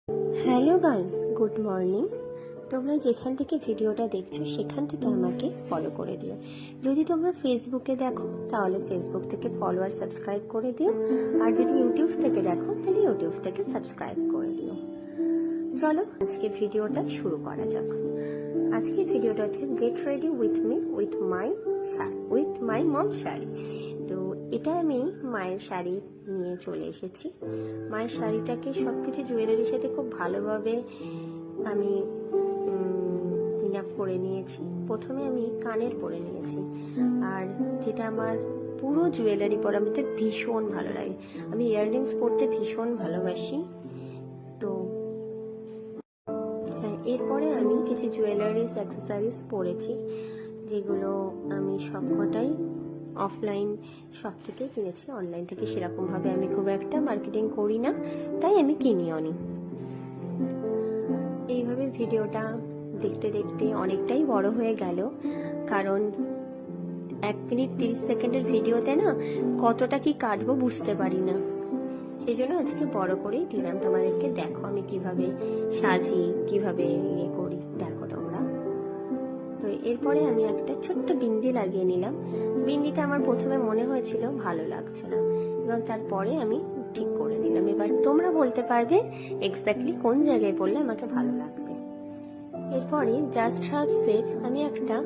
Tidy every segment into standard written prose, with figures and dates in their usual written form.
Hello guys, good morning. তোমরা যেখান থেকে ভিডিওটা দেখছো সেখান থেকে আমাকে ফলো করে দিও। যদি তোমরা ফেসবুকে দেখো তাহলে ফেসবুক থেকে ফলো আর সাবস্ক্রাইব করে দিও, আর যদি ইউটিউব থেকে দেখো তাহলে ইউটিউব থেকে সাবস্ক্রাইব করে দিও। চলো আজকে ভিডিওটা শুরু করা যাক। আজকে ভিডিওটা হচ্ছে get ready with me with my mom sari. তো এটা আমি মায়ের শাড়ি নিয়ে চলে এসেছি। মায়ের শাড়িটাকে সবকিছু জুয়েলারির সাথে খুব ভালোভাবে আমি পিন আপ করে নিয়েছি। প্রথমে আমি কানের পরে নিয়েছি, আর যেটা আমার পুরো জুয়েলারি পরা আমাকে ভীষণ ভালো লাগে। আমি ইয়াররিংস পরতে ভীষণ ভালোবাসি। তো এরপরে আমি কিছু জুয়েলারিস অ্যাক্সেসরিজ পরেছি, যেগুলো আমি সবকটাই অফলাইন শপ থেকে কিনেছি। অনলাইন থেকে সেরকমভাবে আমি খুব একটা মার্কেটিং করি না, তাই আমি কিনিও নি। এইভাবে ভিডিওটা দেখতে দেখতে অনেকটাই বড় হয়ে গেল, কারণ 1 মিনিট 30 সেকেন্ডের ভিডিওতে না কতটা কি কাটবো বুঝতে পারি না। সেই জন্য আজকে বড় করেই দিলাম তোমাদেরকে। দেখো আমি কিভাবে সাজি, কিভাবে ইয়ে করি, দেখো তোমরা। তো এরপরে আমি একটা ছোট্ট বিন্দি লাগিয়ে নিলাম। বিন্দিটা আমার প্রথমে মনে হয়েছিল ভালো লাগছে না, এবং তারপরে আমি ঠিক করে নিলাম। এবার তোমরা বলতে পারবে এক্স্যাক্টলি কোন জায়গায় পড়লে আমাকে ভালো লাগবে। এরপরে জাস্ট হার্বসের আমি একটা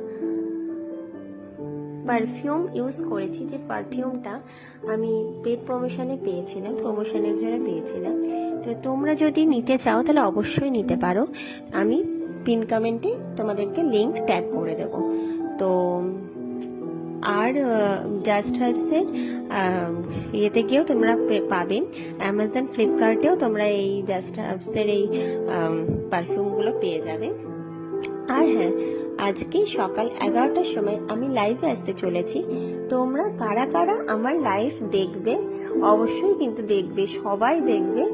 পারফিউম ইউজ করেছি, যে পারফিউমটা আমি পেড প্রমোশনের জন্য পেয়েছিলাম। তো তোমরা যদি নিতে চাও তাহলে অবশ্যই নিতে পারো। আমি পিন কমেন্টে তোমাদেরকে লিংক ট্যাগ করে দেব। তো আর জাস্ট হার্বসের ইয়েতে গিয়েও তোমরা পাবে, অ্যামাজন ফ্লিপকার্টেও তোমরা এই জাস্ট হার্বসের এই পারফিউমগুলো পেয়ে যাবে। আর হ্যাঁ, আজকে সকাল 11টার সময় আমি লাইভে আসতে চলেছি। তোমরা কারা কারা আমার লাইভ দেখবে অবশ্যই কিন্তু দেখবে, সবাই দেখবে।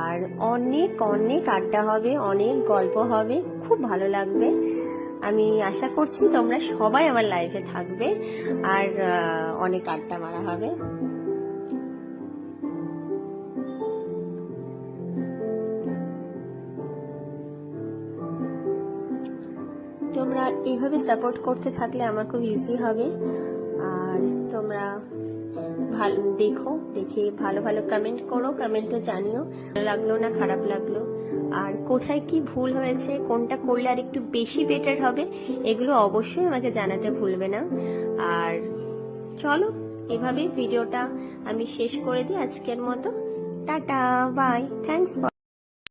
আর অনেক অনেক আড্ডা হবে, অনেক গল্প হবে, খুব ভালো লাগবে। আমি আশা করছি তোমরা সবাই আমার লাইভে থাকবে, আর অনেক আড্ডা মারা হবে। তোমরা এইভাবে সাপোর্ট করতে থাকলে আমার খুব ইজি হবে। আর তোমরা ভালো দেখে ভালো ভালো কমেন্ট করো, কমেন্টে জানিও ভালো লাগলো না খারাপ লাগলো, আর কোথায় কি ভুল হয়েছে, কোনটা করলে আর একটু বেশি বেটার হবে, এগুলো অবশ্যই আমাকে জানাতে ভুলবে না। আর চলো এভাবেই ভিডিওটা আমি শেষ করে দিই আজকের মতো। Tata, bye, thanks.